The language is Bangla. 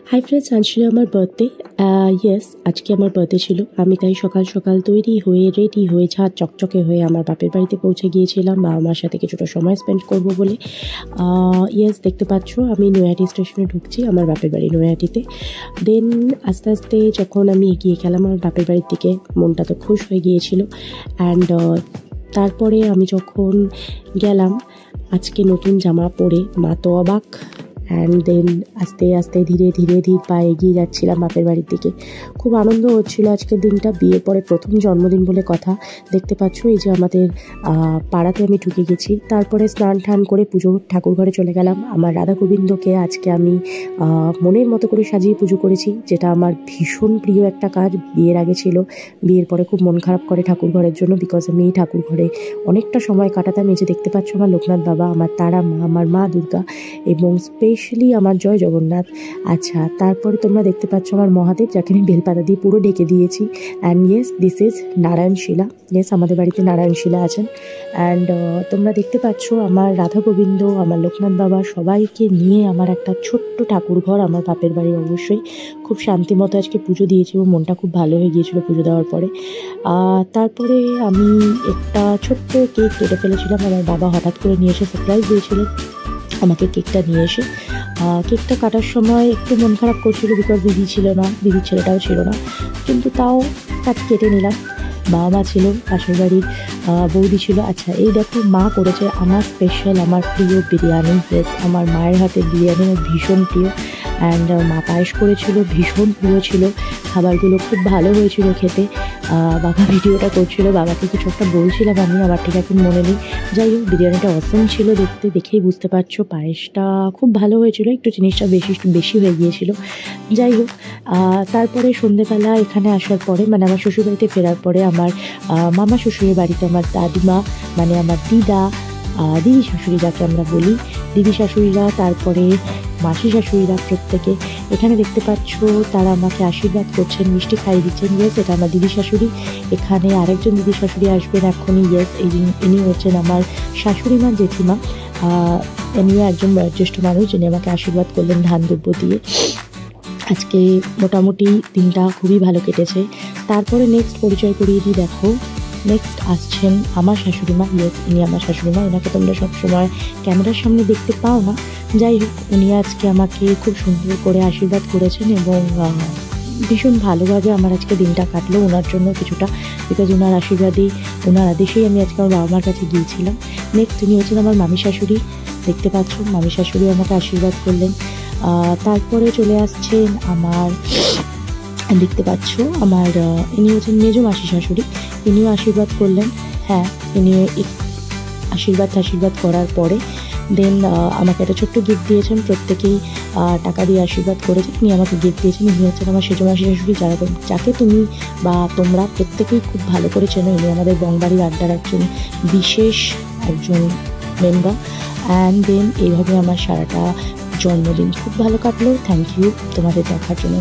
হাই ফ্রেন্ডস, আজ ছিল আমার বার্থডে। ইয়েস, আজকে আমার বার্থডে ছিল। আমি তাই সকাল সকাল তৈরি হয়ে রেডি হয়ে ঝাঁ চকচকে হয়ে আমার বাপের বাড়িতে পৌঁছে গিয়েছিলাম বা আমার সাথে কিছুটা সময় স্পেন্ড করব বলে। ইয়েস, দেখতে পাচ্ছ আমি নৈহাটি স্টেশনে ঢুকছি, আমার বাপের বাড়ি নৈহাটিতে। দেন আস্তে আস্তে যখন আমি এগিয়ে গেলাম আমার বাপের বাড়ির দিকে, মনটা তো খুশ হয়ে গিয়েছিল। অ্যান্ড তারপরে আমি যখন গেলাম আজকে নতুন জামা পরে, মা তো অবাক। অ্যান্ড দেন আস্তে আস্তে ধীরে পায়ে এগিয়ে যাচ্ছিলাম বাপের বাড়ির দিকে। খুব আনন্দ হচ্ছিল আজকের দিনটা, বিয়ের পরে প্রথম জন্মদিন বলে কথা। দেখতে পাচ্ছ এই যে আমাদের পাড়াতে আমি ঢুকে গেছি। তারপরে স্নান টান করে পুজো ঠাকুর ঘরে চলে গেলাম। আমার রাধা গোবিন্দকে আজকে আমি মনের মতো করে সাজিয়ে পুজো করেছি, যেটা আমার ভীষণ প্রিয় একটা কাজ। বিয়ের আগে ছিল, বিয়ের পরে খুব মন খারাপ করে ঠাকুর ঘরের জন্য, বিকজ আমি এই ঠাকুর ঘরে অনেকটা সময় কাটাতাম। এই যে দেখতে পাচ্ছ আমার লোকনাথ বাবা, আমার তারা মা, আমার মা দুর্গা এবং স্পেশালি আমার জয় জগন্নাথ। আচ্ছা, তারপরে তোমরা দেখতে পাচ্ছ আমার মহাদেব, যাকে আমি বেলপাতা দিয়ে পুরো ডেকে দিয়েছি। And yes, this is Narayanshila. Yes, আমাদের বাড়িতে নারায়ণশিলা আছেন। অ্যান্ড তোমরা দেখতে পাচ্ছ আমার রাধা গোবিন্দ, আমার লোকনাথ বাবা সবাইকে নিয়ে আমার একটা ছোট্ট ঠাকুর ঘর আমার বাপের বাড়ি। অবশ্যই খুব শান্তি মতো আজকে পুজো দিয়েছি এবং মনটা খুব ভালো হয়ে গিয়েছিল পুজো দেওয়ার পরে। তারপরে আমি একটা ছোট্ট কেক কেটে ফেলেছিলাম। আমার বাবা হঠাৎ করে নিয়ে এসে সারপ্রাইজ দিয়েছিলেন আমাকে কেকটা নিয়ে এসে। কেকটা কাটার সময় একটু মন খারাপ করছিল, বিকজ দিদি ছিল না, দিদির ছেলেটাও ছিল না, কিন্তু তাও কেটে নিলাম। বাবা মা ছিল, পাশের বাড়ির বৌদি ছিল। আচ্ছা, এই দেখো মা করেছে আমার স্পেশাল, আমার প্রিয় বিরিয়ানি। ইয়েস, আমার মায়ের হাতে বিরিয়ানি আমার ভীষণ প্রিয়। অ্যান্ড মা পায়েস করেছিল, ভীষণ প্রিয় ছিল। খাবারগুলো খুব ভালো হয়েছিল খেতে। বাবা ভিডিওটা করছিল, বাবাকে কিছু একটা বলছিলাম আমি, আমার ঠিক এখন মনে নেই। যাই হোক, বিরিয়ানিটা অসম ছিল দেখতে, দেখেই বুঝতে পারছো। পায়েসটা খুব ভালো হয়েছিল, একটু জিনিসটা বেশি হয়ে গিয়েছিল। যাই হোক, তারপরে সন্ধেবেলা এখানে আসার পরে, মানে আমার শ্বশুরবাড়িতে ফেরার পরে, আমার মামা শ্বশুরের বাড়িতে আমার দাদিমা, মানে আমার দিদি শাশুড়ি যাকে আমরা বলি, দিদি শাশুড়িরা, তারপরে মাসি শাশুড়িরা প্রত্যেকে এখানে দেখতে পাচ্ছ, তারা আমাকে আশীর্বাদ করছেন, মিষ্টি খাইয়ে দিচ্ছেন। ইয়েস, এটা আমার দিদি শাশুড়ি। এখানে আরেকজন দিদি শাশুড়ি আসবেন এখনই। ইয়েস, ইনি হচ্ছেন আমার শাশুড়ি মা, জেঠিমা। ইনিও একজন বয়োজ্যেষ্ঠ মানুষ, যিনি আমাকে আশীর্বাদ করলেন ধান দ্রব্য দিয়ে। আজকে মোটামুটি দিনটা খুবই ভালো কেটেছে। তারপরে নেক্সট পরিচয় করিয়ে দিই, দেখো নেক্সট আসছেন আমার শাশুড়ি মা। ইয়েস, ইনি আমার শাশুড়ি মা। এনাকে তোমরা সবসময় ক্যামেরার সামনে দেখতে পাও না। যাই হোক, উনি আজকে আমাকে খুব সুন্দর করে আশীর্বাদ করেছেন এবং ভীষণ ভালোভাবে আমার আজকে দিনটা কাটলো ওনার জন্য কিছুটা, বিকজ ওনার আশীর্বাদেই, ওনার আদেশেই আমি আজকে আমার বাবা মার কাছে গিয়েছিলাম। নেক্সট উনি হচ্ছেন আমার মামি শাশুড়ি। দেখতে পাচ্ছ মামি শাশুড়ি আমাকে আশীর্বাদ করলেন। তারপরে চলে আসছেন আমার, দেখতে পাচ্ছ আমার ইনি হচ্ছেন মেজো মাসি শাশুড়ি, ইনিও আশীর্বাদ করলেন। হ্যাঁ, ইনি আশীর্বাদ করার পরে দেন আমাকে একটা ছোট্ট গিফট দিয়েছেন। প্রত্যেকেই টাকা দিয়ে আশীর্বাদ করেছে, তিনি আমাকে গিফট দিয়েছেন। ইনি হচ্ছেন আমার সেজো মাসি শাশুড়ি, যাকে তুমি বা তোমরা প্রত্যেকেই খুব ভালো করে চেনো। ইনি আমাদের বংবাড়ির আড্ডার একজন বিশেষ একজন মেম্বার। অ্যান্ড দেন এইভাবে আমার সারাটা জন্মদিন খুব ভালো কাটলো। থ্যাংক ইউ তোমাদের দেখার জন্য।